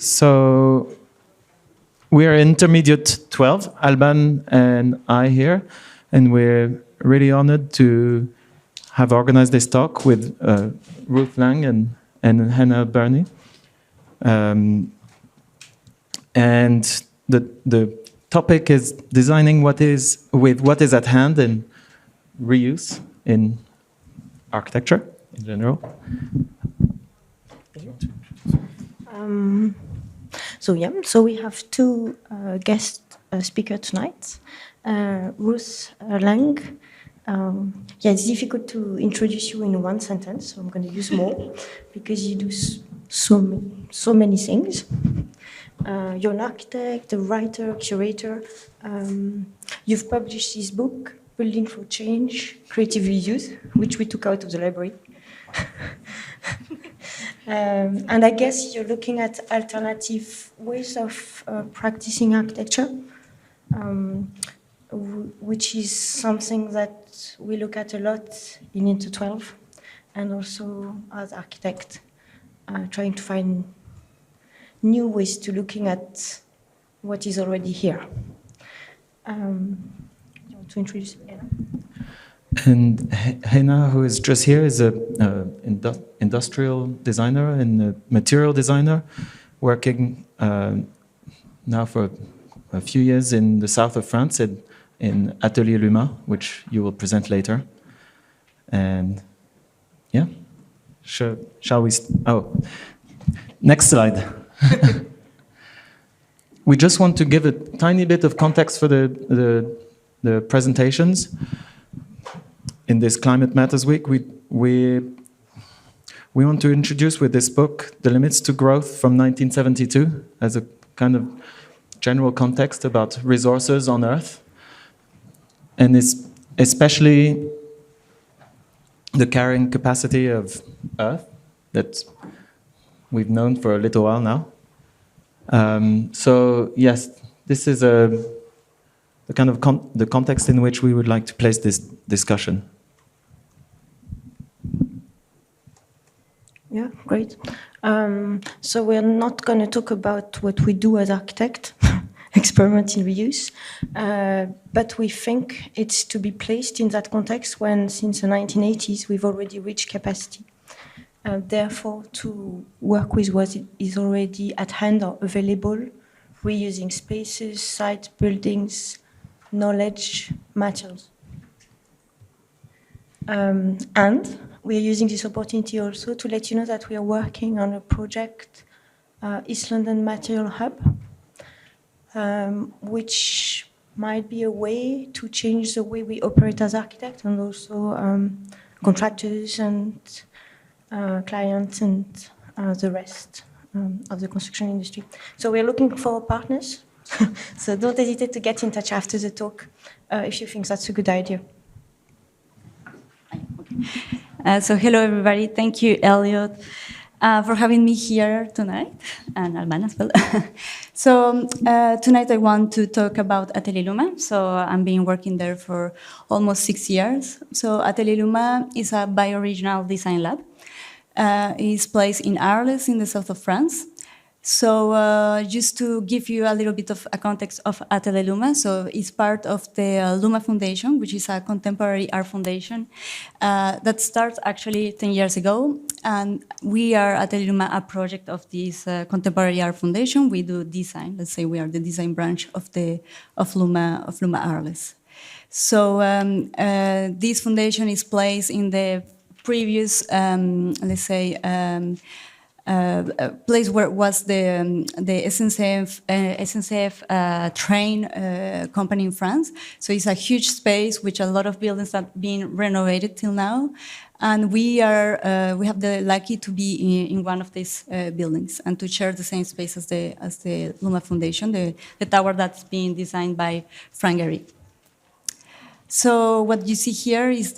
So we are intermediate 12, Albane and I here, and we're really honored to have organized this talk with Ruth Lang and Henna Burney. And the topic is designing what is at hand and reuse in architecture in general. So we have two guest speakers tonight. Ruth Lang. It's difficult to introduce you in one sentence, so I'm going to use more because you do so many things. You're an architect, a writer, curator. You've published this book, Building for Change, Creative Reuse, which we took out of the library. And I guess you're looking at alternative ways of practicing architecture, which is something that we look at a lot in Inter 12, and also as architects, trying to find new ways to looking at what is already here. You want to introduce Henna? And Henna, who is just here, is an industrial designer and a material designer, working now for a few years in the south of France in Atelier Luma, which you will present later. And yeah, shall we? Next slide. We just want to give a tiny bit of context for the presentations. In this Climate Matters Week, we want to introduce with this book The Limits to Growth from 1972 as a kind of general context about resources on Earth, and it's especially the carrying capacity of Earth that we've known for a little while now. So yes, this is the kind of the context in which we would like to place this discussion. Yeah, great. So we're not going to talk about what we do as architects, experiment in reuse, but we think it's to be placed in that context when, since the 1980s, we've already reached capacity. Therefore, to work with what is already at hand or available, reusing spaces, sites, buildings, knowledge, materials. And we are using this opportunity also to let you know that we are working on a project, East London Material Hub, which might be a way to change the way we operate as architects and also contractors and clients and the rest of the construction industry. So we are looking for partners. So don't hesitate to get in touch after the talk if you think that's a good idea. So hello everybody, thank you Elliot for having me here tonight, and Albane as well. So tonight I want to talk about Atelier Luma. So I've been working there for almost 6 years. So Atelier Luma is a bioregional design lab. It's placed in Arles in the south of France. So just to give you a little bit of a context of Atelier Luma, so it's part of the Luma Foundation, which is a contemporary art foundation that starts actually 10 years ago. And we are Atelier Luma, a project of this contemporary art foundation. We do design. Let's say we are the design branch of Luma Arles. So this foundation is placed in the previous, let's say, place where was the SNCF train company in France. So it's a huge space with a lot of buildings that have been renovated till now. And we have the lucky to be in one of these buildings and to share the same space as the Luma Foundation, the tower that's being designed by Frank Gehry. So what you see here is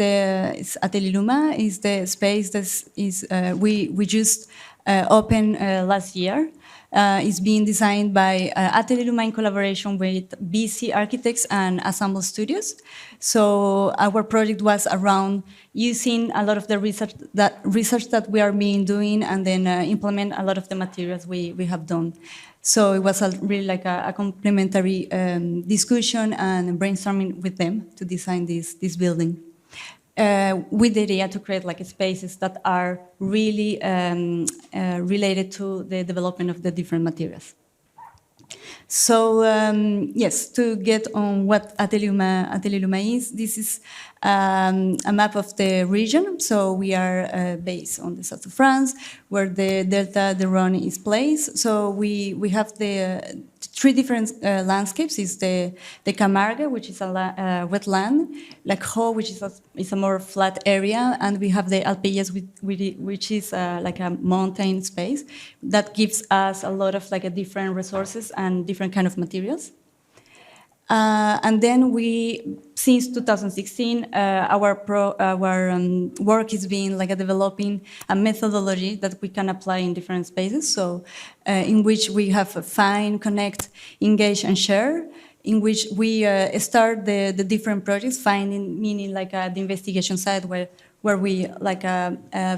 Atelier Luma, is the space that is we just opened last year. is being designed by Atelier Luma in collaboration with BC Architects and Assemble Studios. So our project was around using a lot of the research that we are being doing, and then implement a lot of the materials we have done. So it was really like a complementary discussion and brainstorming with them to design this building. With the idea to create like spaces that are really related to the development of the different materials. So yes, to get on what Atelier Luma is, this is a map of the region. So we are based on the south of France, where the Delta du Rhône is placed. So we have the three different landscapes. Is the Camargue, which is a wetland, like Ho, which is a more flat area, and we have the Alpilles, which is like a mountain space that gives us a lot of like different resources and different kind of materials. And then since 2016, our work is being like developing a methodology that we can apply in different spaces. So, in which we have find, connect, engage, and share. In which we start the different projects, finding meaning like the investigation side where we like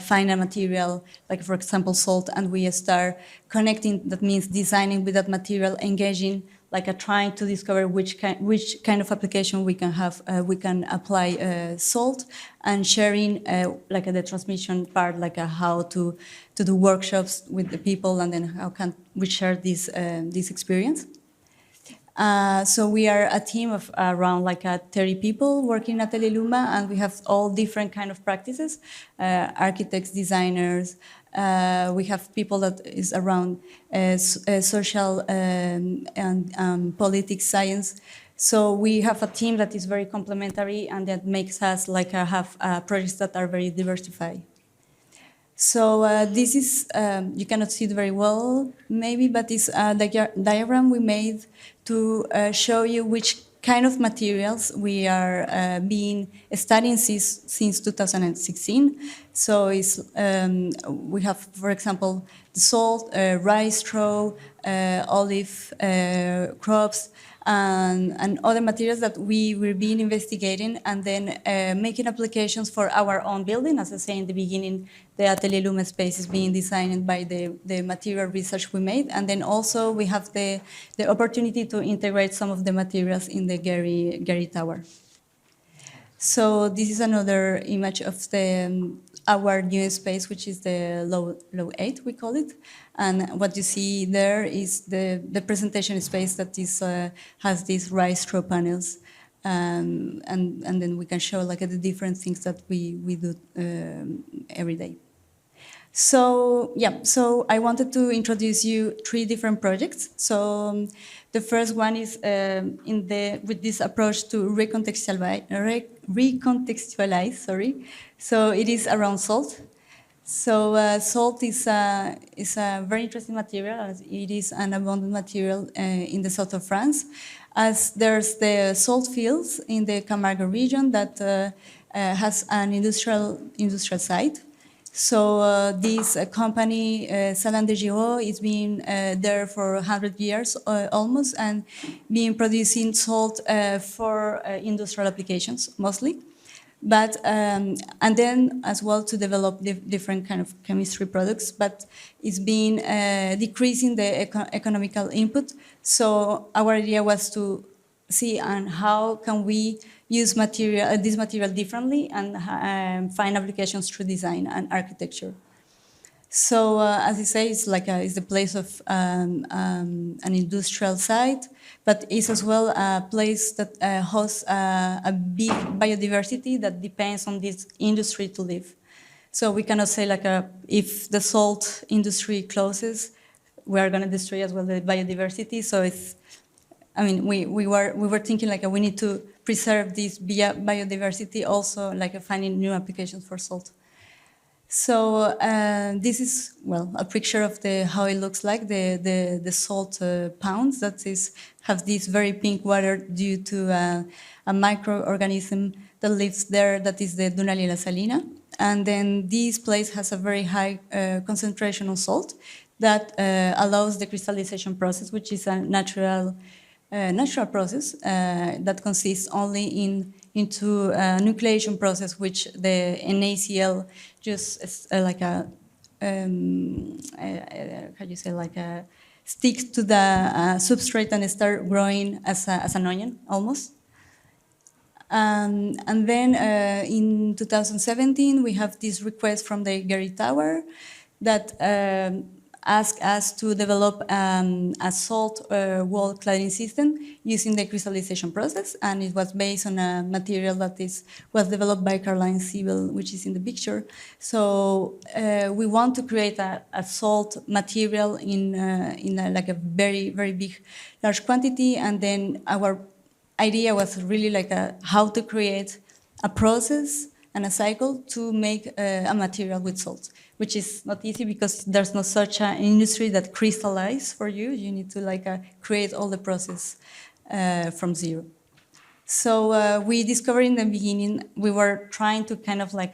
find a material, like for example salt, and we start connecting. That means designing with that material, engaging, like trying to discover which kind of application we can have. We can apply salt, and sharing like the transmission part, like how to do workshops with the people, and then how can we share this experience. So we are a team of around like 30 people working at Atelier Luma, and we have all different kind of practices, architects, designers. We have people that is around social and politics science. So we have a team that is very complementary, and that makes us like have projects that are very diversified. So this is, you cannot see it very well maybe, but it's the diagram we made to show you which kind of materials we are being studying since 2016. So it's, we have, for example, the salt, rice straw, olive crops, and other materials that we were being investigating, and then making applications for our own building. As I say in the beginning, the Atelier Luma space is being designed by the material research we made, and then also we have the opportunity to integrate some of the materials in the Gary Tower. So this is another image of our new space, which is the low 8, we call it. And what you see there is the presentation space that is has these rice straw panels, and then we can show like the different things that we do every day. So yeah, so I wanted to introduce you 3 different projects. So the first one is with this approach to recontextualize. Sorry, so it is around salt. So salt is a very interesting material, as it is an abundant material in the south of France, as there's the salt fields in the Camargue region that has an industrial site. So this company, Salin de Giraud, is being there for 100 years almost, and being producing salt for industrial applications mostly. But and then as well to develop different kind of chemistry products, but it's been decreasing the economical input. So our idea was to see on how can we use this material differently, and find applications through design and architecture. So as I say, it's like it's the place of an industrial site, but it's as well a place that hosts a big biodiversity that depends on this industry to live. So we cannot say like if the salt industry closes, we are going to destroy as well the biodiversity. So it's, I mean, we were thinking like we need to preserve this biodiversity, also like finding new applications for salt. So this is, well, a picture of how it looks like, the salt ponds that have this very pink water due to a microorganism that lives there, that is the Duvillier salina. And then this place has a very high concentration of salt that allows the crystallization process, which is a natural process that consists only into a nucleation process, which the NaCl just is like a how do you say, like a sticks to the substrate and start growing as an onion almost. And then in 2017, we have this request from the Gary Tower that asked us to develop a salt wall cladding system using the crystallization process, and it was based on a material that was developed by Caroline Siebel, which is in the picture. So we want to create a salt material in like a very, very big, large quantity, and then our idea was really like how to create a process and a cycle to make a material with salt, which is not easy because there's no such an industry that crystallizes for you. You need to like create all the process from zero. So we discovered in the beginning, we were trying to kind of like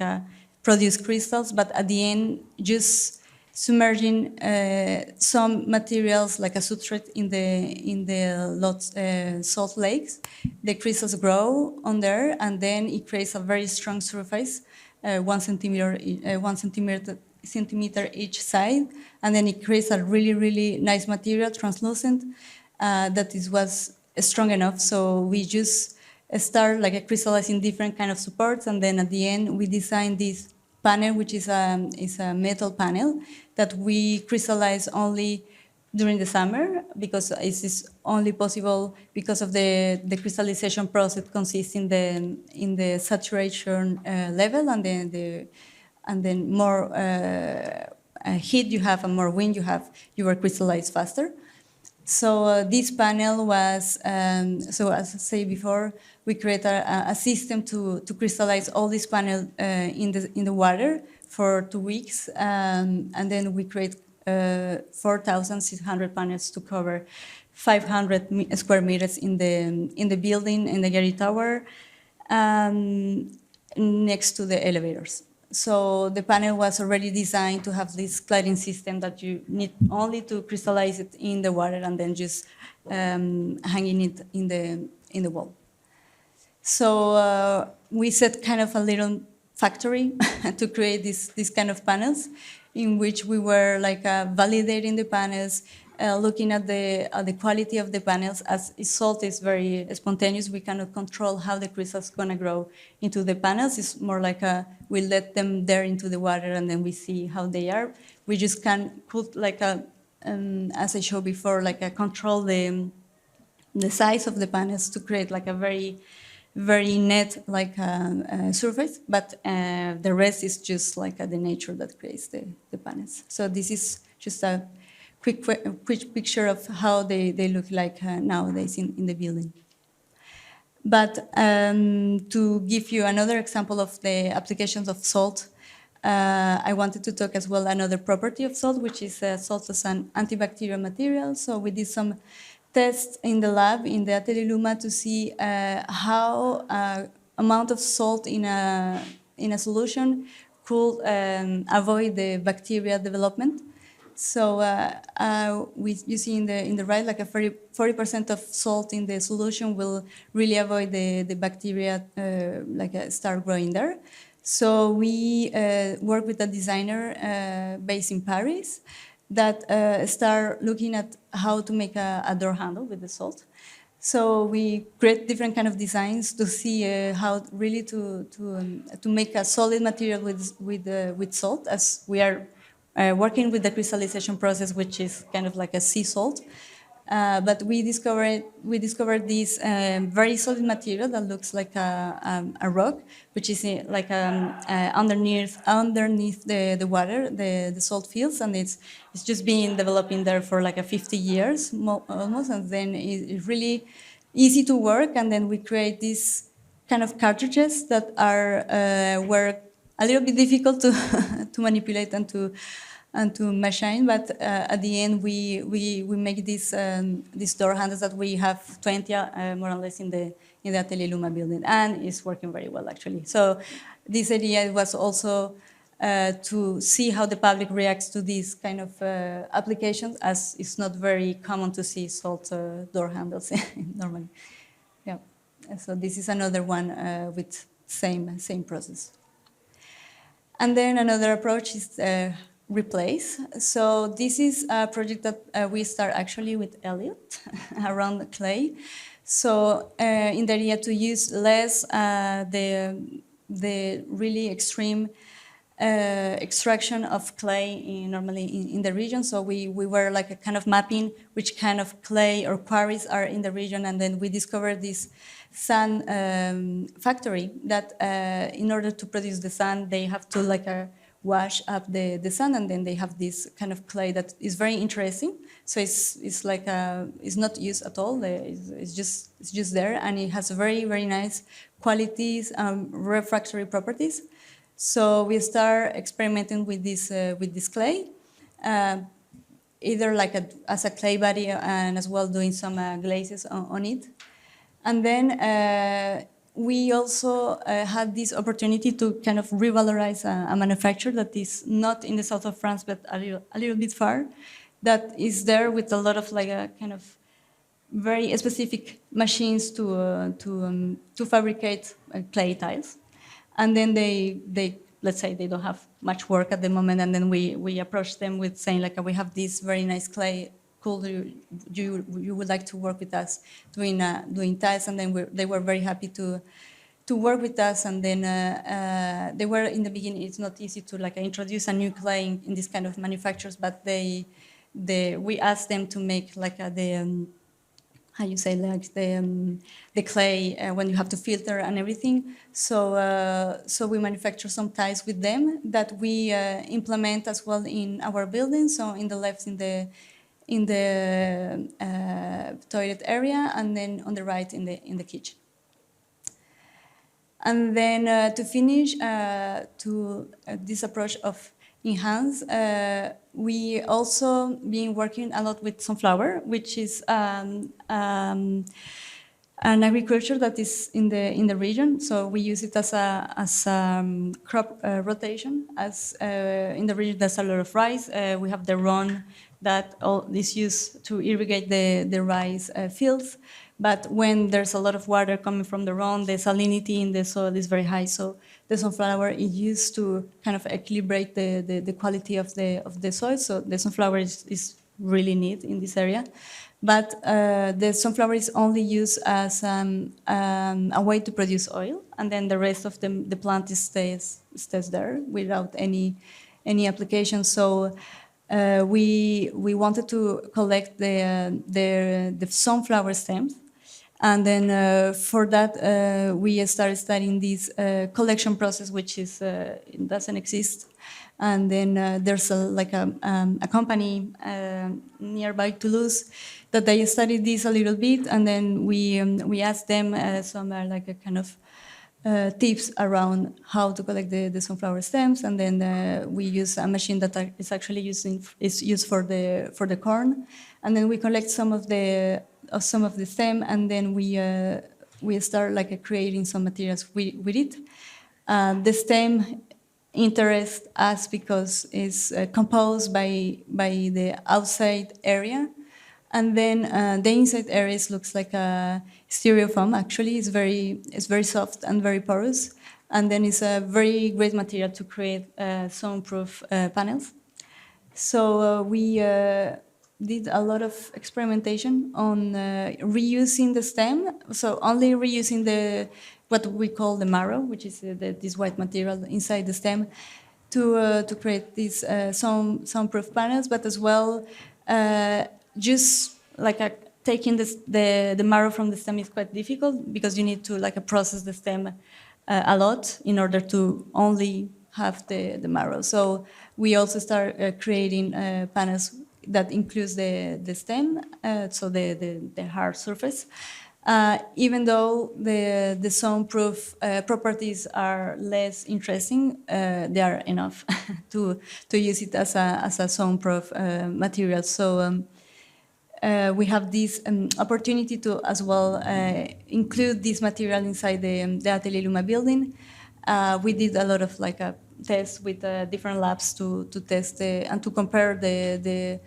produce crystals, but at the end, just submerging some materials like a substrate in the salt lakes. The crystals grow on there, and then it creates a very strong surface, 1 centimeter each side, and then it creates a really, really nice material, translucent, that was strong enough. So we just start like crystallizing different kind of supports, and then at the end we design this panel, which is a metal panel that we crystallize only during the summer, because it is only possible because of the crystallization process consists in the saturation level, and then more heat you have and more wind you have, you will crystallize faster. So this panel was, so as I said before, we create a system to crystallize all these panels in the water for 2 weeks, and then we create 4,600 panels to cover 500 square meters in the building, in the Gary Tower, next to the elevators. So the panel was already designed to have this cladding system that you need only to crystallize it in the water and then just hanging it in the wall. So we set kind of a little factory to create this kind of panels, in which we were like validating the panels, looking at the quality of the panels. As salt is very spontaneous, we cannot control how the crystals gonna grow into the panels. It's more like we let them there into the water and then we see how they are. We just can put like as I showed before, like control the size of the panels to create like a very, very net like surface, but the rest is just like the nature that creates the panels. So this is just a quick picture of how they look like nowadays in the building. But to give you another example of the applications of salt, I wanted to talk as well another property of salt, which is salt as an antibacterial material. So we did some tests in the lab, in the Atelier Luma, to see how amount of salt in a solution could avoid the bacteria development. So you see in the right, like a 40% of salt in the solution will really avoid the bacteria start growing there. So we work with a designer based in Paris that start looking at how to make a door handle with the salt. So we create different kind of designs to see how really to make a solid material with salt, as we are working with the crystallization process, which is kind of like a sea salt. But we discovered this very solid material that looks like a rock, which is like underneath the water, the salt fields, and it's just been developing there for like 50 years almost, and then it's really easy to work. And then we create these kind of cartridges that were a little bit difficult to manipulate and to machine, but at the end we make these door handles that we have 20 more or less in the Atelier Luma building, and it's working very well actually. So this idea was also to see how the public reacts to these kind of applications, as it's not very common to see salt door handles normally. Yeah. So this is another one with same process. And then another approach is replace. So this is a project that we start actually with Elliot around the clay. So in the idea to use less the really extreme extraction of clay normally in the region. So we were like a kind of mapping which kind of clay or quarries are in the region, and then we discovered this sand factory that in order to produce the sand, they have to like wash up the sand, and then they have this kind of clay that is very interesting. So it's like it's not used at all. It's just there, and it has very nice qualities, refractory properties. So we start experimenting with this clay, either like as a clay body and as well doing some glazes on it. And then we also had this opportunity to kind of revalorize a manufacturer that is not in the south of France, but a little bit far, that is there with a lot of like a kind of very specific machines to fabricate clay tiles. And then they let's say they don't have much work at the moment, and then we approach them with saying like, we have this very nice clay, cool, you would like to work with us doing tiles, and then they were very happy to work with us. And then they were in the beginning, it's not easy to like introduce a new clay in this kind of manufacturers, but we asked them to make like how you say, like the clay when you have to filter and everything. So we manufacture some tiles with them that we implement as well in our building. So in the left in the toilet area, and then on the right in the kitchen. And then to finish this approach of enhance, we also been working a lot with sunflower, which is an agriculture that is in the region. So we use it as a crop rotation. As in the region, there's a lot of rice. We have the Rhone that is used to irrigate the rice fields. But when there's a lot of water coming from the Rhone, the salinity in the soil is very high. So the sunflower is used to kind of equilibrate the quality of the soil. So the sunflower is really neat in this area. But the sunflower is only used as a way to produce oil, and then the rest of the plant stays there without any application. So we wanted to collect the sunflower stems. And then for that, we started studying this collection process, which it doesn't exist. And then there's a company nearby Toulouse that they studied this a little bit, and then we asked them some like a kind of tips around how to collect the sunflower stems, and then we use a machine that is actually used for the corn, and then we collect some of the stem, and then we start like creating some materials with it. The stem interests us because it's composed by the outside area, and then the inside area looks like a styrofoam. Actually, it's very soft and very porous, and then it's a very great material to create soundproof panels. So we did a lot of experimentation on reusing the stem, so only reusing what we call the marrow, which is this white material inside the stem, to create these soundproof panels, but as well just like taking the marrow from the stem is quite difficult, because you need to process the stem a lot in order to only have the marrow. So we also start creating panels that includes the stem, so the hard surface. Even though the soundproof properties are less interesting, they are enough to use it as a soundproof material. So we have this opportunity to as well include this material inside the Atelier Luma building. We did a lot of tests with different labs to test and to compare the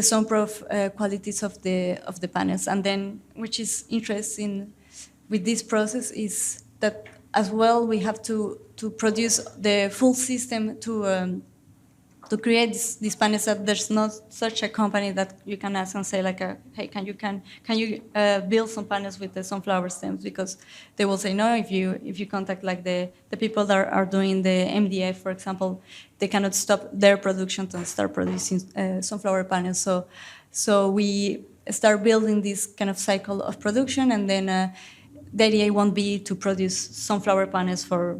soundproof qualities of the panels. And then, which is interesting with this process is that as well we have to produce the full system to create these panels, that there's not such a company that you can ask and say like, hey, can you build some panels with the sunflower stems? Because they will say no. If you contact like the people that are doing the MDF, for example, they cannot stop their production to start producing sunflower panels. So we start building this kind of cycle of production, and then the idea won't be to produce sunflower panels for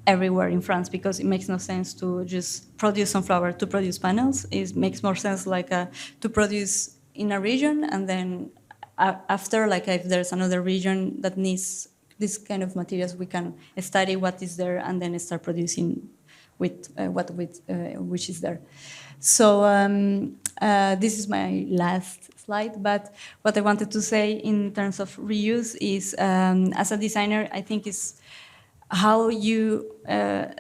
everywhere in France, because it makes no sense to just produce sunflower to produce panels. It makes more sense like to produce in a region, and then after, like if there's another region that needs this kind of materials, we can study what is there and then start producing with which is there. So this is my last slide, but what I wanted to say in terms of reuse is, as a designer, I think is how you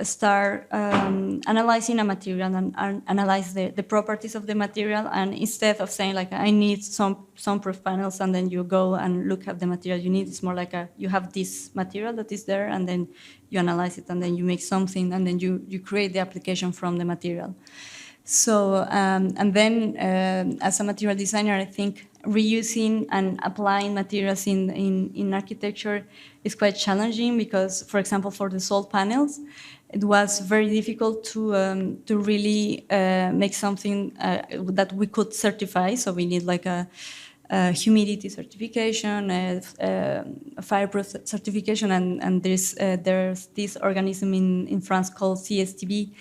start analyzing a material and analyze the properties of the material, and instead of saying like I need some soundproof panels and then you go and look at the material you need, it's more like you have this material that is there and then you analyze it and then you make something and then you create the application from the material. So and then as a material designer, I think reusing and applying materials in architecture is quite challenging, because, for example, for the salt panels, it was very difficult to really make something that we could certify. So we need like a humidity certification, a fireproof certification, and there's this organism in France called CSTB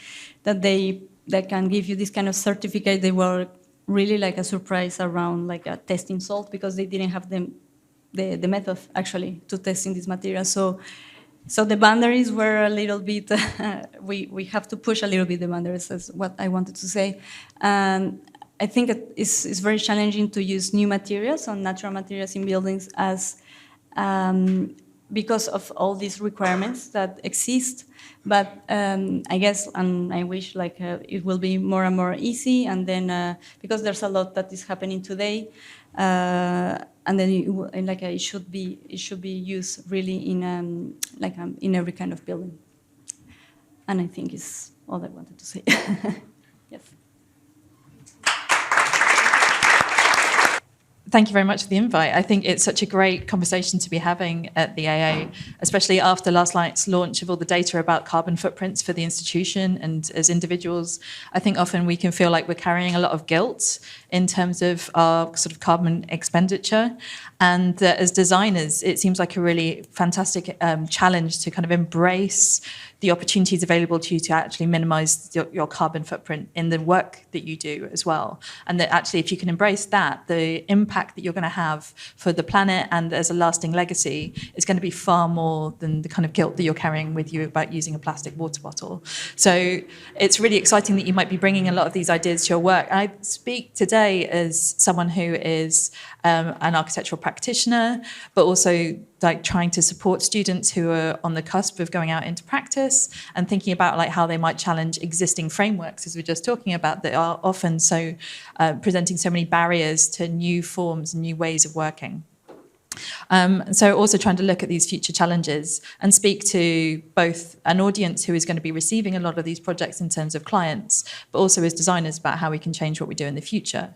that can give you this kind of certificate. They were really like a surprise around like a testing salt, because they didn't have the method actually to testing this material. So the boundaries were a little bit, we have to push a little bit the boundaries, is what I wanted to say. And I think it's very challenging to use new materials or natural materials in buildings as because of all these requirements that exist. But I guess, and I wish like it will be more and more easy, and then because there's a lot that is happening today, and then it should be used really in in every kind of building. And I think is all I wanted to say. Yes. Thank you very much for the invite. I think it's such a great conversation to be having at the AA, especially after last night's launch of all the data about carbon footprints for the institution and as individuals. I think often we can feel like we're carrying a lot of guilt in terms of our sort of carbon expenditure. And as designers, it seems like a really fantastic challenge to kind of embrace the opportunities available to you to actually minimize your carbon footprint in the work that you do as well. And that actually, if you can embrace that, the impact that you're going to have for the planet and as a lasting legacy is going to be far more than the kind of guilt that you're carrying with you about using a plastic water bottle. So it's really exciting that you might be bringing a lot of these ideas to your work. I speak today as someone who is an architectural practitioner, but also like trying to support students who are on the cusp of going out into practice and thinking about like how they might challenge existing frameworks, as we're just talking about, that are often so presenting so many barriers to new forms and new ways of working. So also trying to look at these future challenges and speak to both an audience who is going to be receiving a lot of these projects in terms of clients, but also as designers about how we can change what we do in the future.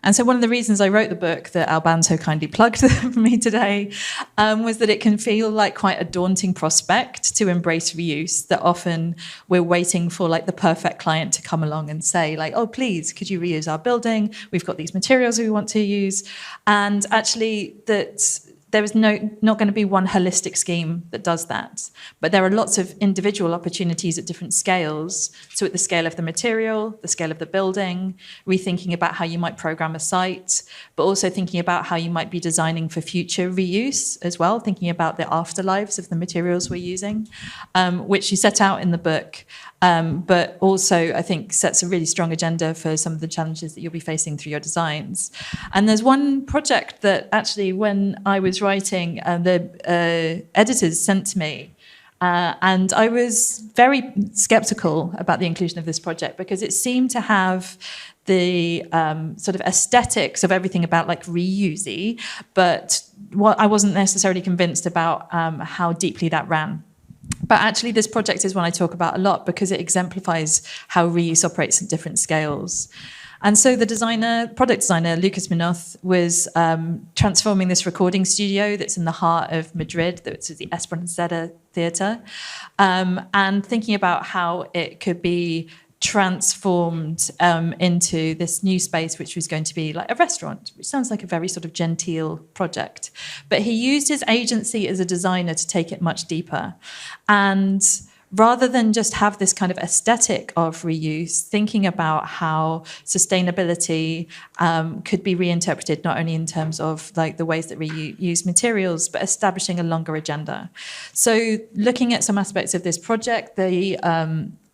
And so one of the reasons I wrote the book that Albane so kindly plugged for me today was that it can feel like quite a daunting prospect to embrace reuse, that often we're waiting for like the perfect client to come along and say like, oh, please, could you reuse our building? We've got these materials we want to use. And actually that there is not going to be one holistic scheme that does that. But there are lots of individual opportunities at different scales. So at the scale of the material, the scale of the building, rethinking about how you might program a site, but also thinking about how you might be designing for future reuse as well, thinking about the afterlives of the materials we're using, which you set out in the book. But also, I think, sets a really strong agenda for some of the challenges that you'll be facing through your designs. And there's one project that actually, when I was writing, the editors sent to me, And I was very skeptical about the inclusion of this project because it seemed to have the sort of aesthetics of everything about like reusey, but what I wasn't necessarily convinced about how deeply that ran. But actually, this project is one I talk about a lot because it exemplifies how reuse operates at different scales. And so the product designer, Lucas Munoz, was transforming this recording studio that's in the heart of Madrid, that's the Esperanza Theatre, and thinking about how it could be transformed into this new space, which was going to be like a restaurant, which sounds like a very sort of genteel project. But he used his agency as a designer to take it much deeper. And rather than just have this kind of aesthetic of reuse, thinking about how sustainability could be reinterpreted, not only in terms of like the ways that we use materials, but establishing a longer agenda. So looking at some aspects of this project, the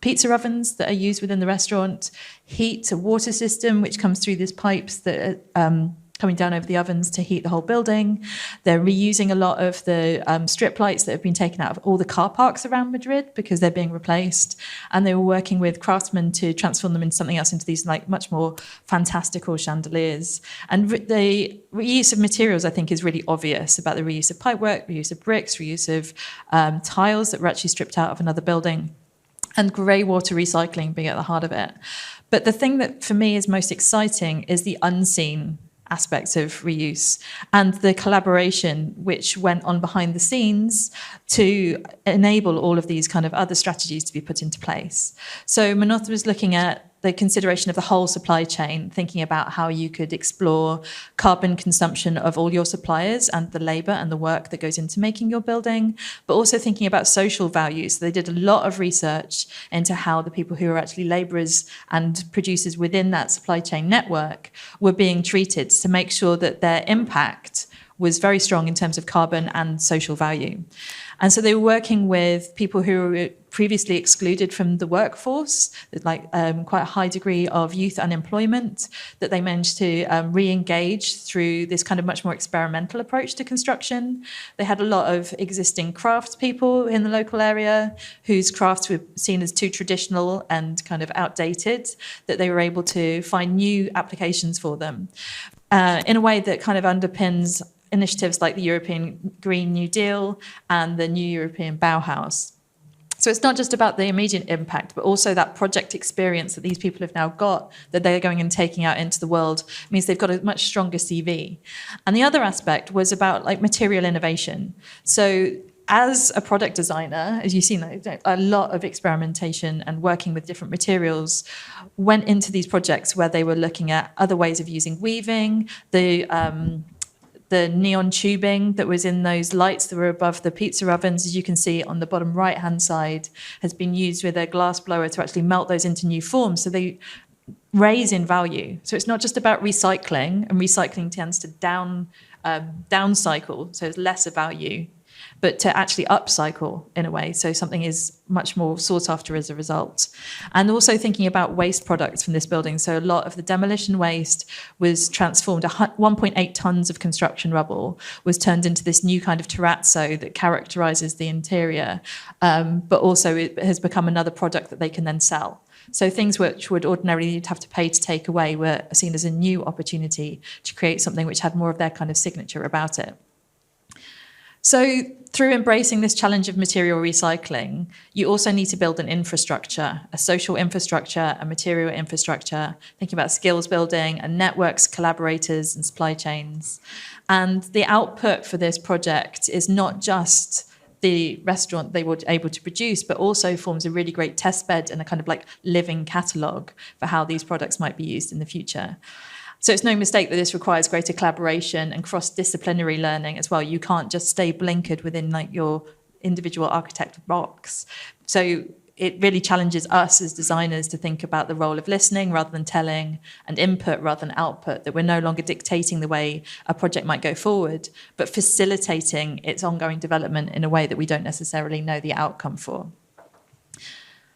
pizza ovens that are used within the restaurant, heat, a water system which comes through these pipes that are coming down over the ovens to heat the whole building. They're reusing a lot of the strip lights that have been taken out of all the car parks around Madrid because they're being replaced. And they were working with craftsmen to transform them into something else, into these like much more fantastical chandeliers. And the reuse of materials, I think, is really obvious about the reuse of pipework, reuse of bricks, reuse of tiles that were actually stripped out of another building, and grey water recycling being at the heart of it. But the thing that for me is most exciting is the unseen aspects of reuse and the collaboration which went on behind the scenes to enable all of these kind of other strategies to be put into place. So Munoz was looking at the consideration of the whole supply chain, thinking about how you could explore carbon consumption of all your suppliers and the labor and the work that goes into making your building, but also thinking about social values. So they did a lot of research into how the people who are actually laborers and producers within that supply chain network were being treated to make sure that their impact was very strong in terms of carbon and social value. And so they were working with people who were previously excluded from the workforce, like quite a high degree of youth unemployment, that they managed to re-engage through this kind of much more experimental approach to construction. They had a lot of existing craftspeople in the local area whose crafts were seen as too traditional and kind of outdated, that they were able to find new applications for them in a way that kind of underpins initiatives like the European Green New Deal and the New European Bauhaus. So it's not just about the immediate impact, but also that project experience that these people have now got, that they're going and taking out into the world, means they've got a much stronger CV. And the other aspect was about like material innovation. So as a product designer, as you've seen, a lot of experimentation and working with different materials went into these projects where they were looking at other ways of using weaving, the neon tubing that was in those lights that were above the pizza ovens, as you can see on the bottom right-hand side, has been used with a glass blower to actually melt those into new forms. So they raise in value. So it's not just about recycling, and recycling tends to down cycle, so it's lesser value, but to actually upcycle in a way, so something is much more sought after as a result. And also thinking about waste products from this building. So a lot of the demolition waste was transformed. 1.8 tons of construction rubble was turned into this new kind of terrazzo that characterizes the interior, but also it has become another product that they can then sell. So things which would ordinarily you'd have to pay to take away were seen as a new opportunity to create something which had more of their kind of signature about it. So through embracing this challenge of material recycling, you also need to build an infrastructure, a social infrastructure, a material infrastructure, thinking about skills building and networks, collaborators and supply chains. And the output for this project is not just the restaurant they were able to produce, but also forms a really great test bed and a kind of like living catalogue for how these products might be used in the future. So it's no mistake that this requires greater collaboration and cross-disciplinary learning as well. You can't just stay blinkered within like your individual architect box. So it really challenges us as designers to think about the role of listening rather than telling, and input rather than output, that we're no longer dictating the way a project might go forward, but facilitating its ongoing development in a way that we don't necessarily know the outcome for.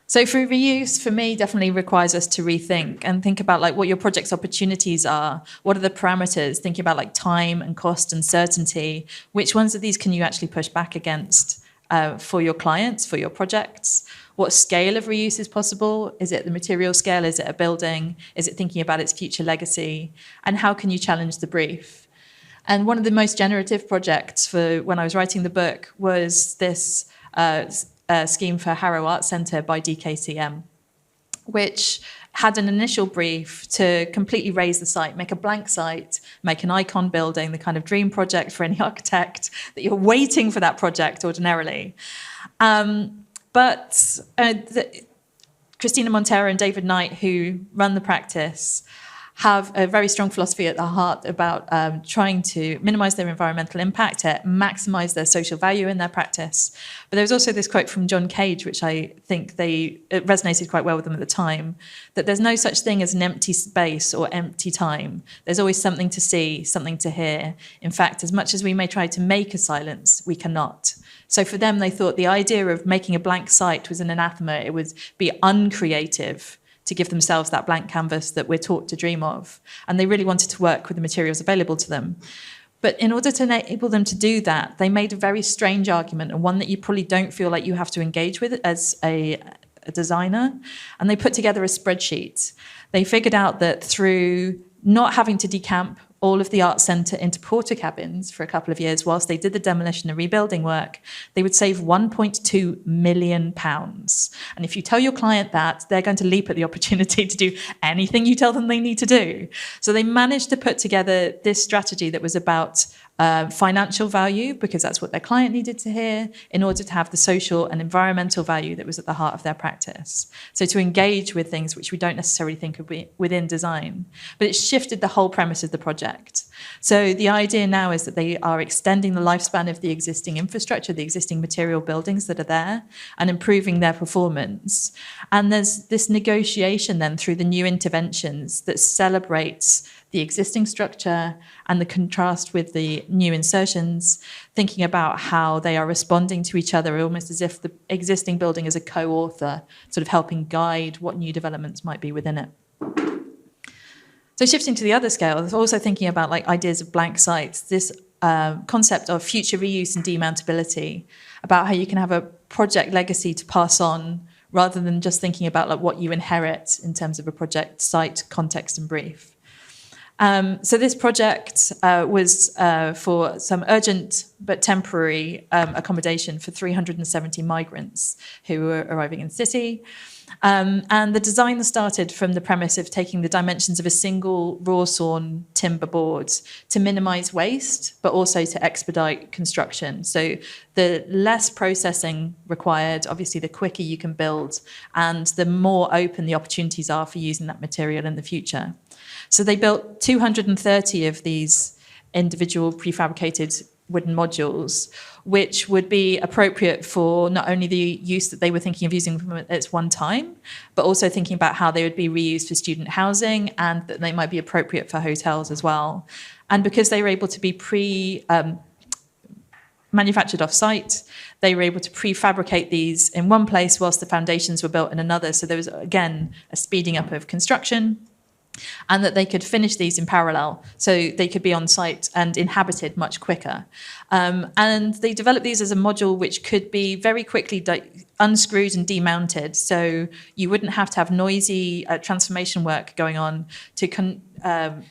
So for reuse, for me, definitely requires us to rethink and think about like what your project's opportunities are. What are the parameters? Thinking about like time and cost and certainty. Which ones of these can you actually push back against? for your clients, for your projects? What scale of reuse is possible? Is it the material scale? Is it a building? Is it thinking about its future legacy? And how can you challenge the brief? And one of the most generative projects for when I was writing the book was this scheme for Harrow Art Centre by DKCM, which had an initial brief to completely raise the site, make a blank site, make an icon building, the kind of dream project for any architect that you're waiting for that project ordinarily. But Christina Montero and David Knight, who run the practice, have a very strong philosophy at the heart about trying to minimize their environmental impact, to maximize their social value in their practice. But there was also this quote from John Cage, which I think it resonated quite well with them at the time, that there's no such thing as an empty space or empty time. There's always something to see, something to hear. In fact, as much as we may try to make a silence, we cannot. So for them, they thought the idea of making a blank site was an anathema. It would be uncreative to give themselves that blank canvas that we're taught to dream of. And they really wanted to work with the materials available to them. But in order to enable them to do that, they made a very strange argument, and one that you probably don't feel like you have to engage with as a designer. And they put together a spreadsheet. They figured out that through not having to decamp all of the art centre into porta cabins for a couple of years whilst they did the demolition and rebuilding work, they would save £1.2 million. And if you tell your client that, they're going to leap at the opportunity to do anything you tell them they need to do. So they managed to put together this strategy that was about financial value, because that's what their client needed to hear, in order to have the social and environmental value that was at the heart of their practice. So to engage with things which we don't necessarily think of within design. But it shifted the whole premise of the project. So the idea now is that they are extending the lifespan of the existing infrastructure, the existing material buildings that are there, and improving their performance. And there's this negotiation then through the new interventions that celebrates the existing structure and the contrast with the new insertions, thinking about how they are responding to each other, almost as if the existing building is a co-author, sort of helping guide what new developments might be within it. So shifting to the other scale, also thinking about like ideas of blank sites, this concept of future reuse and demountability, about how you can have a project legacy to pass on rather than just thinking about like what you inherit in terms of a project site, context and brief. So this project was for some urgent but temporary accommodation for 370 migrants who were arriving in the city. And the design started from the premise of taking the dimensions of a single raw sawn timber board to minimize waste, but also to expedite construction. So the less processing required, obviously the quicker you can build, and the more open the opportunities are for using that material in the future. So they built 230 of these individual prefabricated wooden modules, which would be appropriate for not only the use that they were thinking of using them at one time, but also thinking about how they would be reused for student housing and that they might be appropriate for hotels as well. And because they were able to be manufactured off-site, they were able to prefabricate these in one place whilst the foundations were built in another. So there was, again, a speeding up of construction, and that they could finish these in parallel, so they could be on site and inhabited much quicker. And they developed these as a module which could be very quickly unscrewed and demounted, so you wouldn't have to have noisy transformation work going on to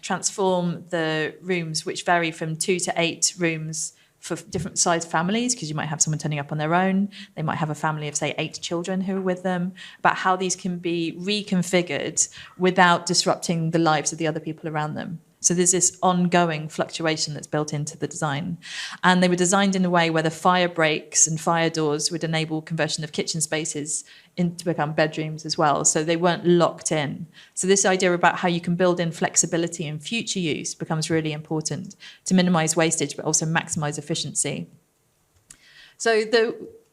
transform the rooms, which vary from 2 to 8 rooms for different sized families, because you might have someone turning up on their own. They might have a family of, say, 8 children who are with them, about how these can be reconfigured without disrupting the lives of the other people around them. So there's this ongoing fluctuation that's built into the design. And they were designed in a way where the fire breaks and fire doors would enable conversion of kitchen spaces to become bedrooms as well. So they weren't locked in. So this idea about how you can build in flexibility and future use becomes really important to minimize wastage, but also maximize efficiency. So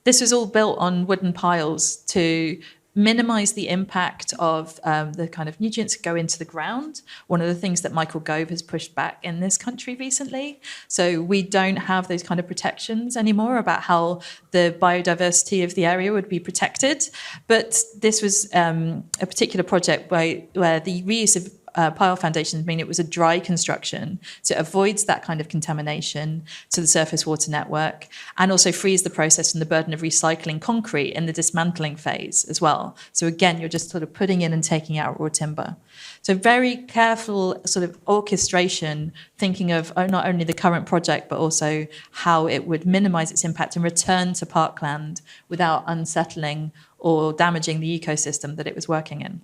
this was all built on wooden piles to minimize the impact of the kind of nutrients that go into the ground. One of the things that Michael Gove has pushed back in this country recently. So we don't have those kind of protections anymore about how the biodiversity of the area would be protected. But this was a particular project where the reuse of pile foundations mean it was a dry construction, so it avoids that kind of contamination to the surface water network, and also frees the process from the burden of recycling concrete in the dismantling phase as well. So again, you're just sort of putting in and taking out raw timber. So very careful sort of orchestration, thinking of not only the current project, but also how it would minimize its impact and return to parkland without unsettling or damaging the ecosystem that it was working in.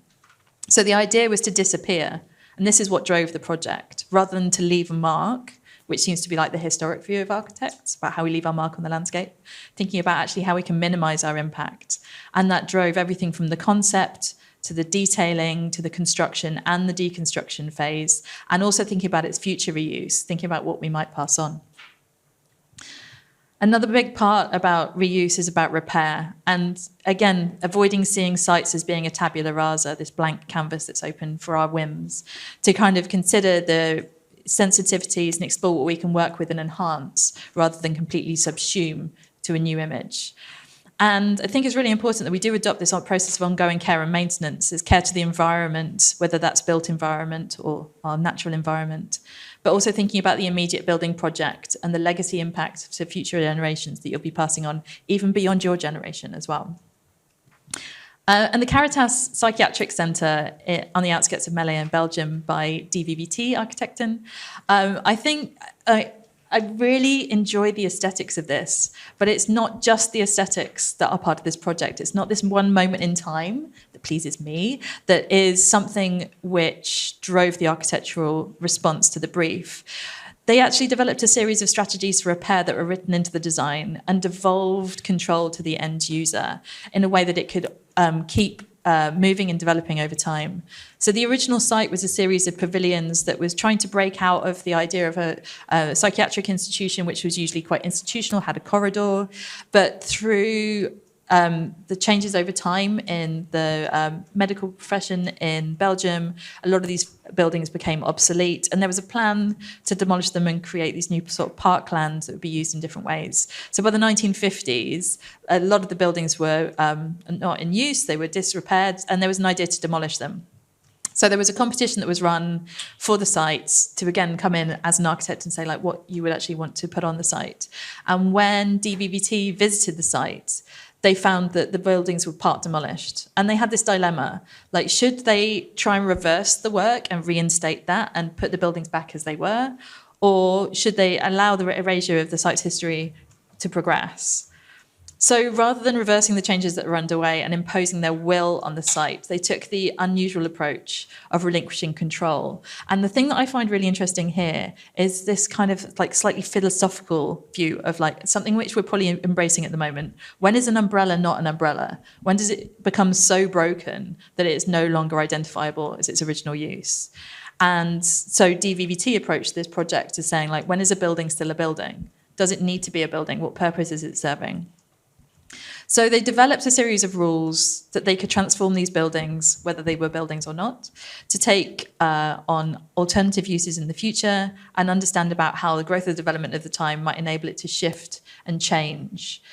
So the idea was to disappear, and this is what drove the project, rather than to leave a mark, which seems to be like the historic view of architects, about how we leave our mark on the landscape, thinking about actually how we can minimize our impact. And that drove everything from the concept to the detailing, to the construction and the deconstruction phase, and also thinking about its future reuse, thinking about what we might pass on. Another big part about reuse is about repair. And again, avoiding seeing sites as being a tabula rasa, this blank canvas that's open for our whims, to kind of consider the sensitivities and explore what we can work with and enhance, rather than completely subsume to a new image. And I think it's really important that we do adopt this process of ongoing care and maintenance, as care to the environment, whether that's built environment or our natural environment, but also thinking about the immediate building project and the legacy impact to future generations that you'll be passing on, even beyond your generation as well. And the Caritas Psychiatric Centre on the outskirts of Melle in Belgium by DVVT Architecten. I think I really enjoy the aesthetics of this, but it's not just the aesthetics that are part of this project. It's not this one moment in time that pleases me, that is something which drove the architectural response to the brief. They actually developed a series of strategies for repair that were written into the design and devolved control to the end user in a way that it could keep moving and developing over time. So the original site was a series of pavilions that was trying to break out of the idea of a psychiatric institution, which was usually quite institutional, had a corridor, but through the changes over time in the medical profession in Belgium, a lot of these buildings became obsolete, and there was a plan to demolish them and create these new sort of parklands that would be used in different ways. So by the 1950s, a lot of the buildings were not in use, they were disrepaired, and there was an idea to demolish them. So there was a competition that was run for the sites to, again, come in as an architect and say, like, what you would actually want to put on the site. And when DVVT visited the site, they found that the buildings were part demolished. And they had this dilemma, like, should they try and reverse the work and reinstate that and put the buildings back as they were? Or should they allow the erasure of the site's history to progress? So rather than reversing the changes that were underway and imposing their will on the site, they took the unusual approach of relinquishing control. And the thing that I find really interesting here is this kind of like slightly philosophical view of like something which we're probably embracing at the moment. When is an umbrella not an umbrella? When does it become so broken that it is no longer identifiable as its original use? And so DVVT approached this project as saying, like, when is a building still a building? Does it need to be a building? What purpose is it serving? So they developed a series of rules that they could transform these buildings, whether they were buildings or not, to take on alternative uses in the future and understand about how the growth of the development of the time might enable it to shift and change.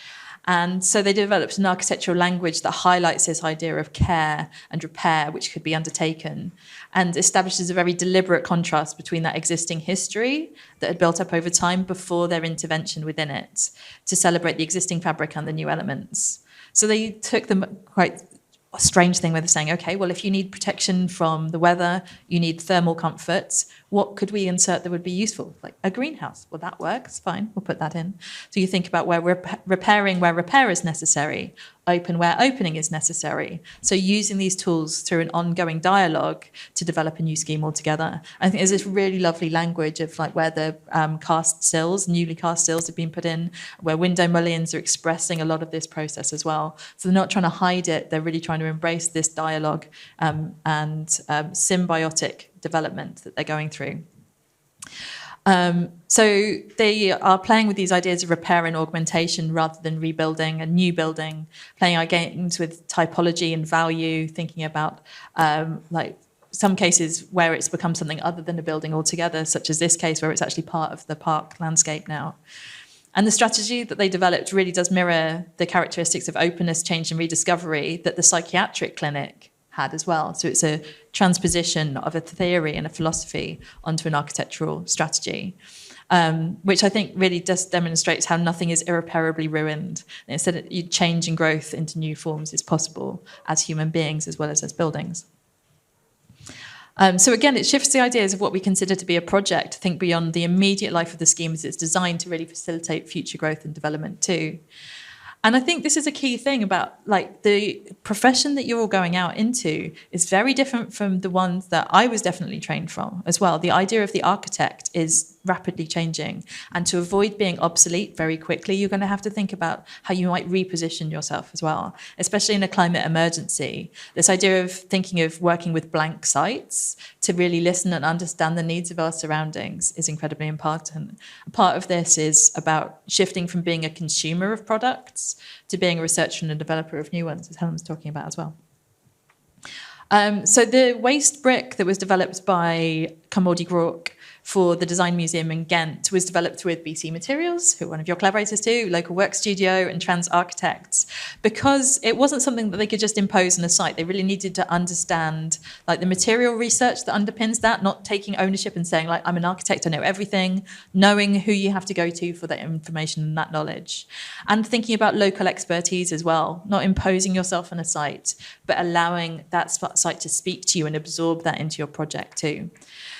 And so they developed an architectural language that highlights this idea of care and repair, which could be undertaken, and establishes a very deliberate contrast between that existing history that had built up over time before their intervention within it, to celebrate the existing fabric and the new elements. So they took the quite strange thing where they're saying, okay, well, if you need protection from the weather, you need thermal comfort, what could we insert that would be useful? Like a greenhouse. Well, that works, fine, we'll put that in. So you think about where we're repairing where repair is necessary, open where opening is necessary. So using these tools through an ongoing dialogue to develop a new scheme altogether. I think there's this really lovely language of like where the cast sills, newly cast sills have been put in, where window mullions are expressing a lot of this process as well. So they're not trying to hide it, they're really trying to embrace this dialogue and symbiotic development that they're going through. So they are playing with these ideas of repair and augmentation rather than rebuilding and new building, playing our games with typology and value, thinking about like some cases where it's become something other than a building altogether, such as this case where it's actually part of the park landscape now. And the strategy that they developed really does mirror the characteristics of openness, change and rediscovery that the psychiatric clinic had as well. So it's a transposition of a theory and a philosophy onto an architectural strategy, which I think really just demonstrates how nothing is irreparably ruined. And instead, change and growth into new forms is possible as human beings as well as buildings. So again, it shifts the ideas of what we consider to be a project to think beyond the immediate life of the scheme as it's designed to really facilitate future growth and development too. And I think this is a key thing about, like, the profession that you're all going out into is very different from the ones that I was definitely trained from as well. The idea of the architect is rapidly changing. And to avoid being obsolete very quickly, you're going to have to think about how you might reposition yourself as well, especially in a climate emergency. This idea of thinking of working with blank sites to really listen and understand the needs of our surroundings is incredibly important. Part of this is about shifting from being a consumer of products to being a researcher and a developer of new ones, as Helen was talking about as well. So the waste brick that was developed by Comordy Grook for the Design Museum in Ghent was developed with BC Materials, who are one of your collaborators too, Local Work Studio and Trans Architects, because it wasn't something that they could just impose on a site. They really needed to understand, like, the material research that underpins that, not taking ownership and saying, like, I'm an architect, I know everything, knowing who you have to go to for that information and that knowledge. And thinking about local expertise as well, not imposing yourself on a site, but allowing that site to speak to you and absorb that into your project too.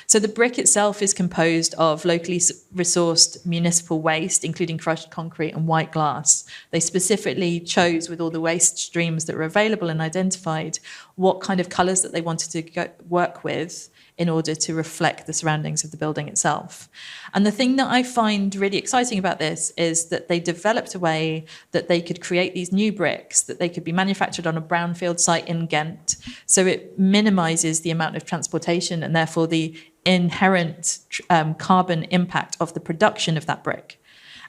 So the brick itself is composed of locally resourced municipal waste, including crushed concrete and white glass. They specifically chose, with all the waste streams that were available and identified, what kind of colours that they wanted to work with in order to reflect the surroundings of the building itself. And the thing that I find really exciting about this is that they developed a way that they could create these new bricks, that they could be manufactured on a brownfield site in Ghent. So it minimises the amount of transportation and therefore the inherent carbon impact of the production of that brick.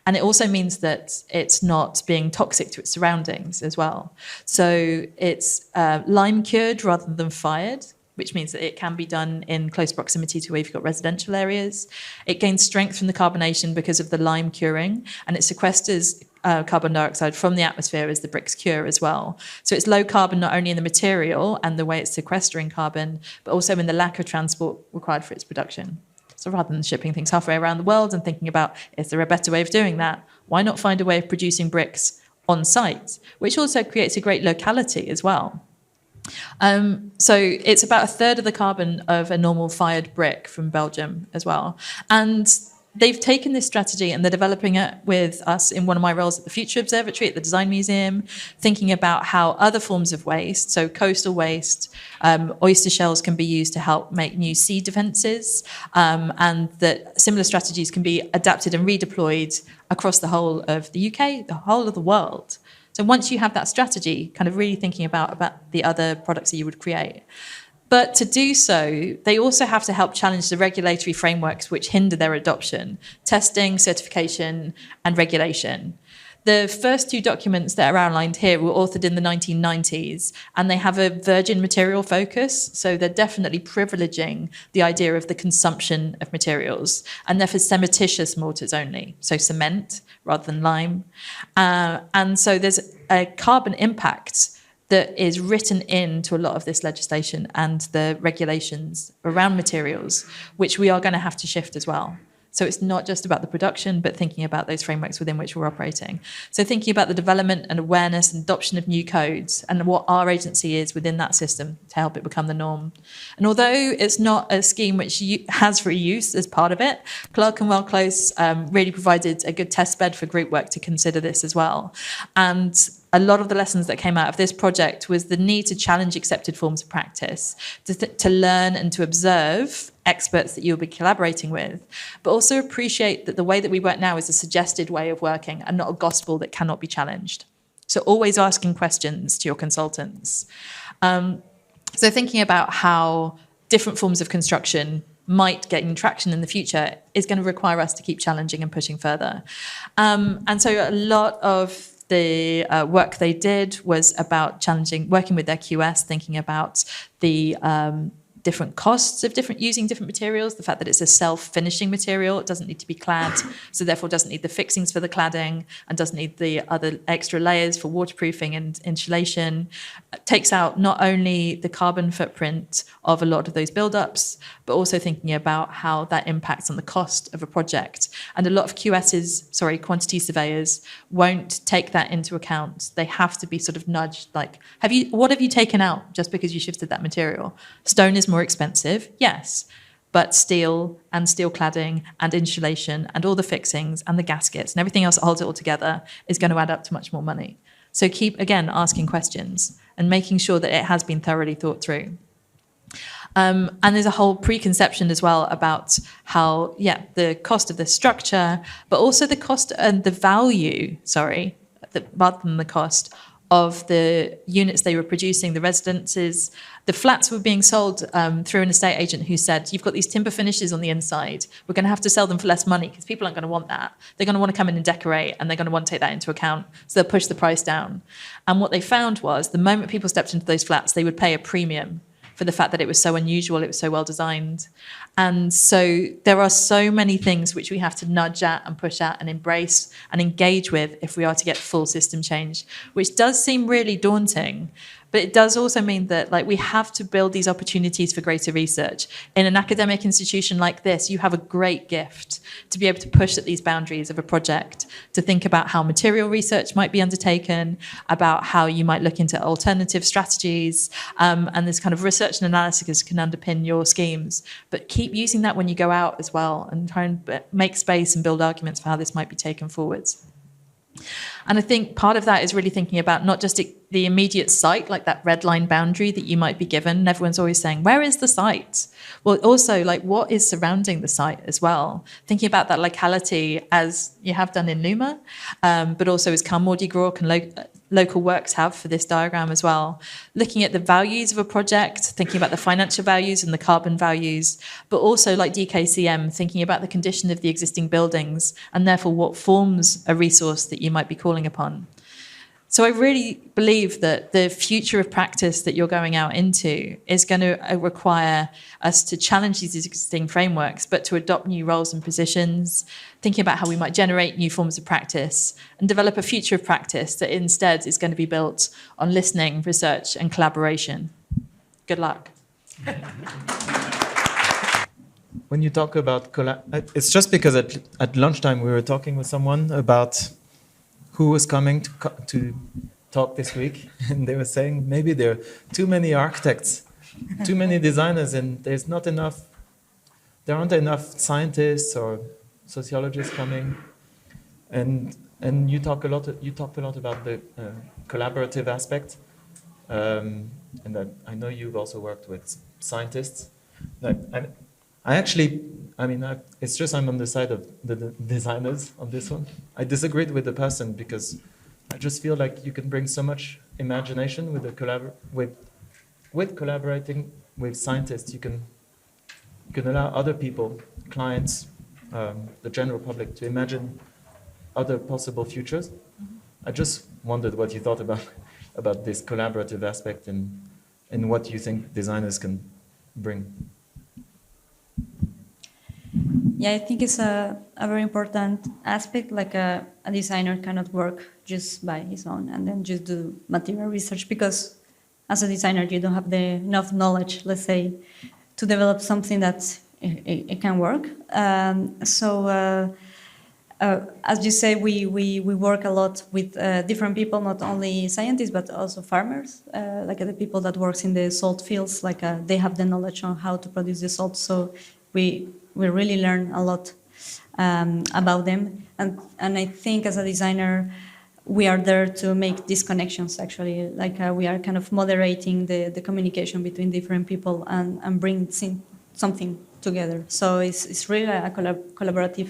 And it also means that it's not being toxic to its surroundings as well. So it's lime cured rather than fired, which means that it can be done in close proximity to where you've got residential areas. It gains strength from the carbonation because of the lime curing, and it sequesters carbon dioxide from the atmosphere as the bricks cure as well. So it's low carbon not only in the material and the way it's sequestering carbon, but also in the lack of transport required for its production. So rather than shipping things halfway around the world and thinking about, is there a better way of doing that? Why not find a way of producing bricks on site, which also creates a great locality as well. So it's about a third of the carbon of a normal fired brick from Belgium as well. And they've taken this strategy and they're developing it with us in one of my roles at the Future Observatory at the Design Museum, thinking about how other forms of waste, so coastal waste, oyster shells can be used to help make new sea defences, and that similar strategies can be adapted and redeployed across the whole of the UK, the whole of the world. So once you have that strategy, kind of really thinking about the other products that you would create. But to do so, they also have to help challenge the regulatory frameworks which hinder their adoption: testing, certification, and regulation. The first two documents that are outlined here were authored in the 1990s, and they have a virgin material focus, so they're definitely privileging the idea of the consumption of materials, and they're for cementitious mortars only, so cement rather than lime. And so there's a carbon impact that is written into a lot of this legislation and the regulations around materials, which we are going to have to shift as well. So it's not just about the production, but thinking about those frameworks within which we're operating. So thinking about the development and awareness and adoption of new codes and what our agency is within that system to help it become the norm. And although it's not a scheme which has reuse as part of it, Clark and Well-Close really provided a good test bed for group work to consider this as well. And a lot of the lessons that came out of this project was the need to challenge accepted forms of practice, to learn and to observe experts that you'll be collaborating with, but also appreciate that the way that we work now is a suggested way of working and not a gospel that cannot be challenged. So always asking questions to your consultants. So thinking about how different forms of construction might gain traction in the future is going to require us to keep challenging and pushing further. And so a lot of the work they did was about working with their QS, thinking about the different costs of using different materials, the fact that it's a self-finishing material, it doesn't need to be clad, so therefore doesn't need the fixings for the cladding and doesn't need the other extra layers for waterproofing and insulation. It takes out not only the carbon footprint of a lot of those build-ups, but also thinking about how that impacts on the cost of a project. And a lot of quantity surveyors won't take that into account. They have to be sort of nudged, like, what have you taken out just because you shifted that material? Stone is more expensive, yes, but steel and steel cladding and insulation and all the fixings and the gaskets and everything else that holds it all together is going to add up to much more money. So keep, again, asking questions and making sure that it has been thoroughly thought through. And there's a whole preconception as well about how, the cost of the structure, but also the cost and the value, rather than the cost of the units they were producing, the residences. The flats were being sold through an estate agent who said, you've got these timber finishes on the inside. We're going to have to sell them for less money because people aren't going to want that. They're going to want to come in and decorate, and they're going to want to take that into account. So they'll push the price down. And what they found was the moment people stepped into those flats, they would pay a premium for the fact that it was so unusual, it was so well designed. And so there are so many things which we have to nudge at and push at and embrace and engage with if we are to get full system change, which does seem really daunting. But it does also mean that we have to build these opportunities for greater research. In an academic institution like this, you have a great gift to be able to push at these boundaries of a project, to think about how material research might be undertaken, about how you might look into alternative strategies, and this kind of research and analysis can underpin your schemes. But keep using that when you go out as well and try and make space and build arguments for how this might be taken forwards. And I think part of that is really thinking about not just the immediate site, like that red line boundary that you might be given. And everyone's always saying, where is the site? Well, also, what is surrounding the site as well? Thinking about that locality as you have done in Numa, but also as Carmody Grok and local works have for this diagram as well. Looking at the values of a project, thinking about the financial values and the carbon values, but also like DKCM, thinking about the condition of the existing buildings and therefore what forms a resource that you might be calling upon. So I really believe that the future of practice that you're going out into is going to require us to challenge these existing frameworks, but to adopt new roles and positions, thinking about how we might generate new forms of practice and develop a future of practice that instead is going to be built on listening, research, and collaboration. Good luck. When you talk about it's just because at lunchtime we were talking with someone about who was coming to talk this week, and they were saying maybe there are too many architects, too many designers, and there aren't enough scientists or sociologists coming. And you talked a lot about the collaborative aspect, and I know you've also worked with scientists. It's just I'm on the side of the designers on this one. I disagreed with the person because I just feel like you can bring so much imagination with collaborating with scientists. You can allow other people, clients, the general public, to imagine other possible futures. I just wondered what you thought about this collaborative aspect and what you think designers can bring. Yeah, I think it's a very important aspect. Like a designer cannot work just by his own and then just do material research, because as a designer you don't have enough knowledge, let's say, to develop something that it can work. As you say, we work a lot with different people, not only scientists but also farmers, like the people that works in the salt fields. They have the knowledge on how to produce the salt, so we really learn a lot about them. And I think as a designer, we are there to make these connections, actually. We are kind of moderating the communication between different people and bring something together. So it's really a collaborative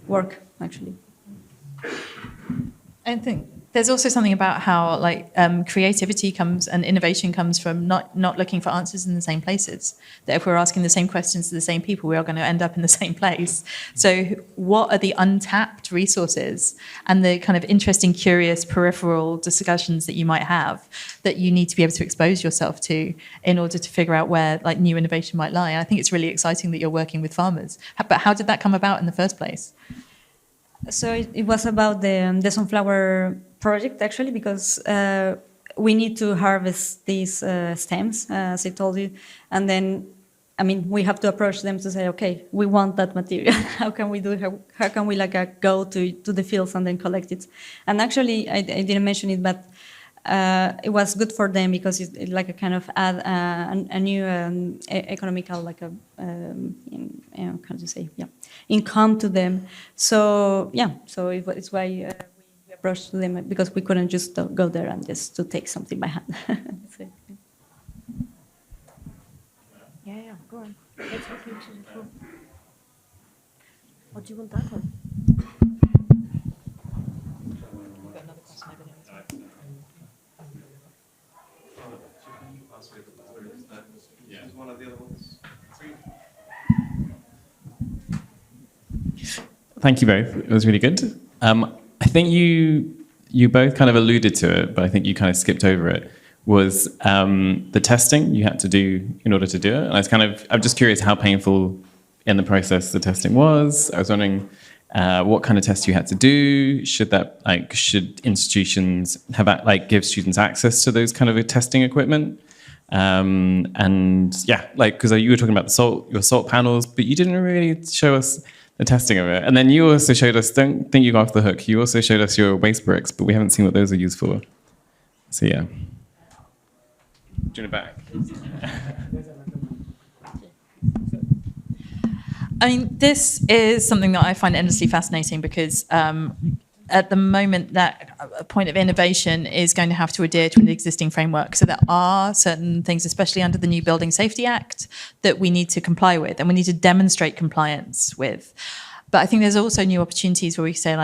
work, actually. I think There's also something about how creativity comes and innovation comes from not looking for answers in the same places. That if we're asking the same questions to the same people, we are going to end up in the same place. So what are the untapped resources and the kind of interesting, curious, peripheral discussions that you might have that you need to be able to expose yourself to in order to figure out where new innovation might lie? I think it's really exciting that you're working with farmers. But how did that come about in the first place? So it was about the sunflower project, actually, because we need to harvest these stems, as I told you, and then, we have to approach them to say, okay, we want that material. How can we do it? How can we go to the fields and then collect it? And actually, I didn't mention it, but it was good for them because it like a kind of add a new economical how do you say, income to them. So it's why we approached them, because we couldn't just go there and just to take something by hand. So, Yeah, go on. Let's open to the floor. Or do you want that one? One of the other ones. Thank you both. It was really good. I think you both kind of alluded to it, but I think you kind of skipped over it. Was the testing you had to do in order to do it? And I'm just curious how painful in the process the testing was. I was wondering what kind of tests you had to do. Should institutions have give students access to those kind of testing equipment? Because you were talking about your salt panels, but you didn't really show us the testing of it. And then you also showed us, don't think you got off the hook, you also showed us your waste bricks, but we haven't seen what those are used for. So yeah. Do you want it back? This is something that I find endlessly fascinating because at the moment that a point of innovation is going to have to adhere to an existing framework. So there are certain things, especially under the new Building Safety Act, that we need to comply with and we need to demonstrate compliance with. But I think there's also new opportunities where we say,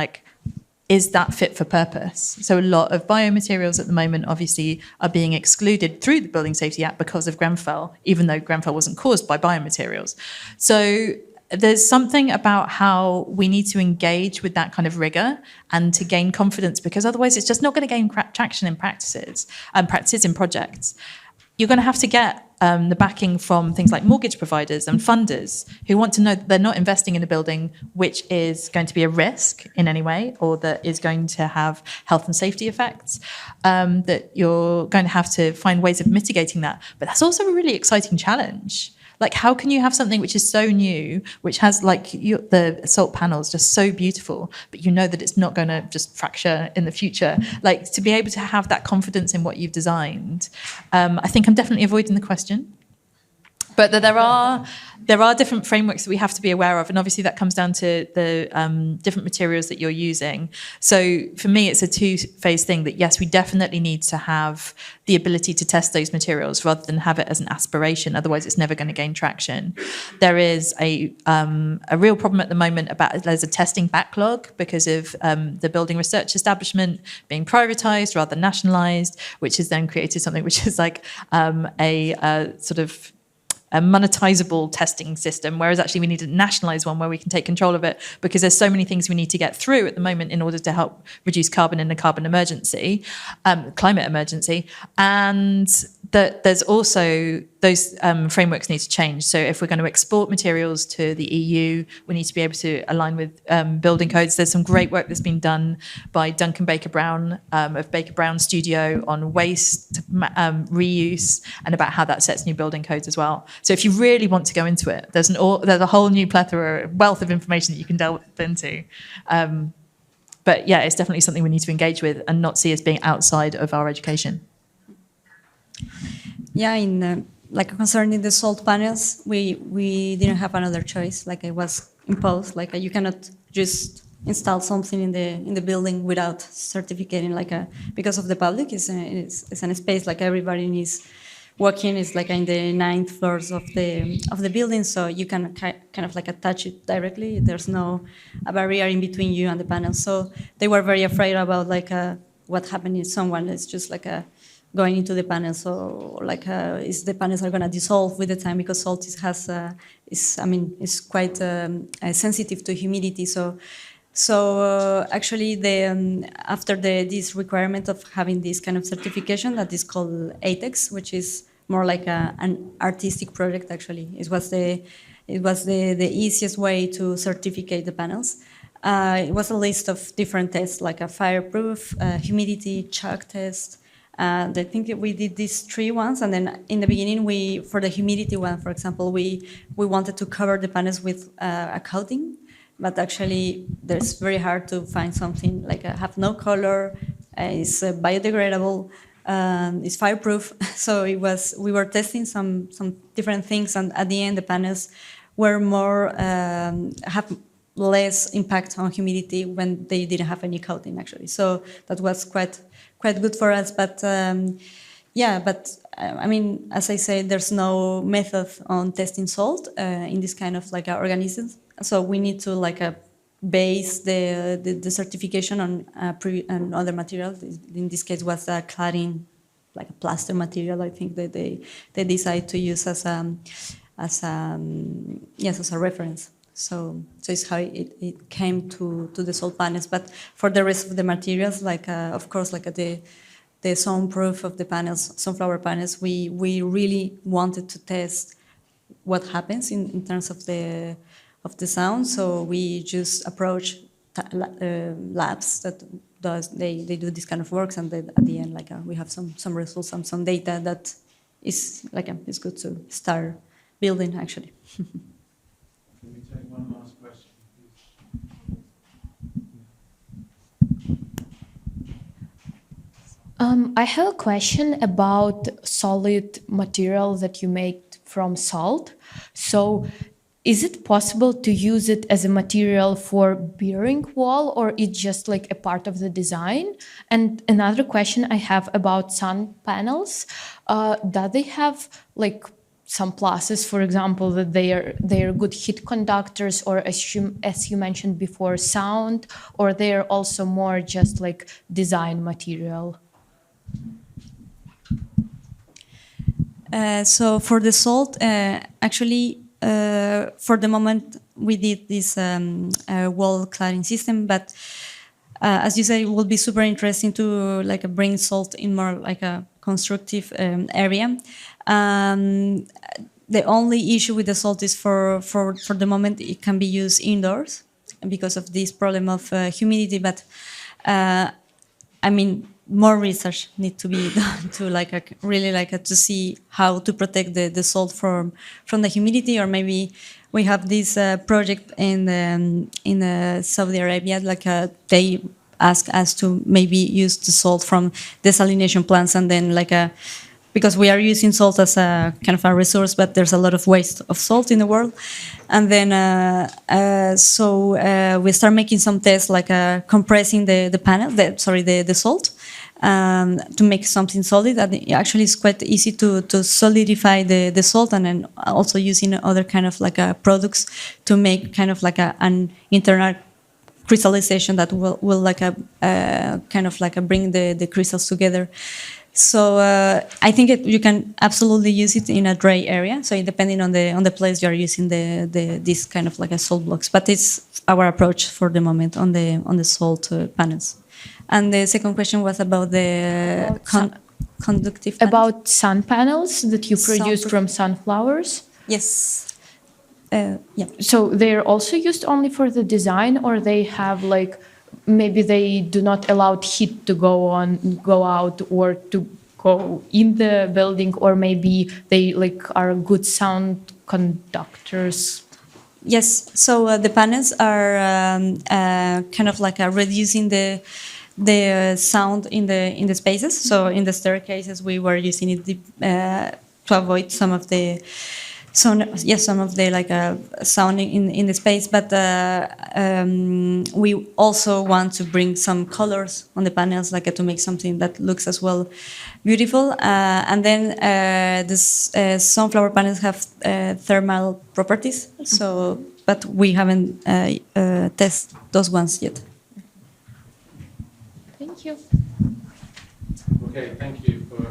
is that fit for purpose? So a lot of biomaterials at the moment obviously are being excluded through the Building Safety Act because of Grenfell, even though Grenfell wasn't caused by biomaterials. So there's something about how we need to engage with that kind of rigor and to gain confidence, because otherwise it's just not going to gain traction in practices in projects. You're going to have to get the backing from things like mortgage providers and funders who want to know that they're not investing in a building which is going to be a risk in any way or that is going to have health and safety effects, that you're going to have to find ways of mitigating that. But that's also a really exciting challenge. How can you have something which is so new, which has the salt panels just so beautiful, but you know that it's not going to just fracture in the future? To be able to have that confidence in what you've designed. I think I'm definitely avoiding the question. But there are different frameworks that we have to be aware of, and obviously that comes down to the different materials that you're using. So for me, it's a two-phase thing that, yes, we definitely need to have the ability to test those materials rather than have it as an aspiration. Otherwise, it's never going to gain traction. There is a real problem at the moment there's a testing backlog because of the building research establishment being privatized rather than nationalized, which has then created something which is a sort of a monetizable testing system, whereas actually we need to nationalize one where we can take control of it, because there's so many things we need to get through at the moment in order to help reduce carbon in a carbon emergency, climate emergency, and that there's also those frameworks need to change. So if we're going to export materials to the EU, we need to be able to align with building codes. There's some great work that's been done by Duncan Baker-Brown of Baker-Brown Studio on waste reuse and about how that sets new building codes as well. So if you really want to go into it, there's a whole new wealth of information that you can delve into. But yeah, it's definitely something we need to engage with and not see as being outside of our education. Yeah, concerning the salt panels, we didn't have another choice. It was imposed. You cannot just install something in the building without certificating. Because of the public, it's a space everybody needs working. It's in the 9th floors of the building, so you can kind of attach it directly. There's no a barrier in between you and the panel. So they were very afraid about what happened is someone is just like going into the panel, so like is the panels are going to dissolve with the time, because salt is quite sensitive to humidity. So actually, after this requirement of having this kind of certification that is called ATEX, which is more like an artistic project. Actually, it was the easiest way to certificate the panels. It was a list of different tests, like a fireproof, humidity, chalk test. I think we did these 3 ones, and then in the beginning, for the humidity one, for example, we wanted to cover the panels with a coating, but actually, it's very hard to find something like have no color, is biodegradable, is fireproof. So we were testing some different things, and at the end, the panels were more have less impact on humidity when they didn't have any coating, actually. So that was quite good for us. But I mean, as I said, there's no method on testing salt in this kind of like organisms. So we need to base the certification on other materials. In this case, was cladding, like a plaster material. I think that they decide to use as a reference. So it's how it came to the salt panels. But for the rest of the materials, of course, the soundproof of the panels, sunflower panels, we really wanted to test what happens in terms of the sound. So we just approach labs that they do this kind of works, and then at the end, we have some results and some data that is it's good to start building, actually. Can we take one last question, please? I have a question about solid material that you make from salt. So is it possible to use it as a material for bearing wall, or it's just like a part of the design? And another question I have about sun panels, do they have some pluses, for example, that they are good heat conductors, or as you mentioned before, sound, or they are also more just like design material? So for the salt, actually, for the moment, we did this wall cladding system, but as you say, it will be super interesting to bring salt in more like a constructive area. The only issue with the salt is for the moment it can be used indoors because of this problem of humidity. But I mean, more research need to be done to really to see how to protect the salt from the humidity. Or maybe we have this project in Saudi Arabia, they ask us to maybe use the salt from desalination plants, and then because we are using salt as a kind of a resource, but there's a lot of waste of salt in the world. And then we start making some tests, compressing the salt to make something solid. And actually, it's quite easy to solidify the salt, and then also using other kind of products to make kind of an internal crystallization that will bring the crystals together. So I think you can absolutely use it in a dry area. So depending on the place you are using this kind of salt blocks. But it's our approach for the moment on the salt panels. And the second question was about the conductive panels. About sun panels that you produce from sunflowers. Yes. Yeah. So they're also used only for the design, or they have maybe they do not allow heat to go out or to go in the building, or maybe they are good sound conductors. Yes, so the panels are kind of reducing the sound in the spaces. So in the staircases, we were using it to avoid some of the sounding in the space, but we also want to bring some colors on the panels, to make something that looks as well beautiful. And then this sunflower panels have thermal properties. So, but we haven't tested those ones yet. Thank you. Okay, thank you for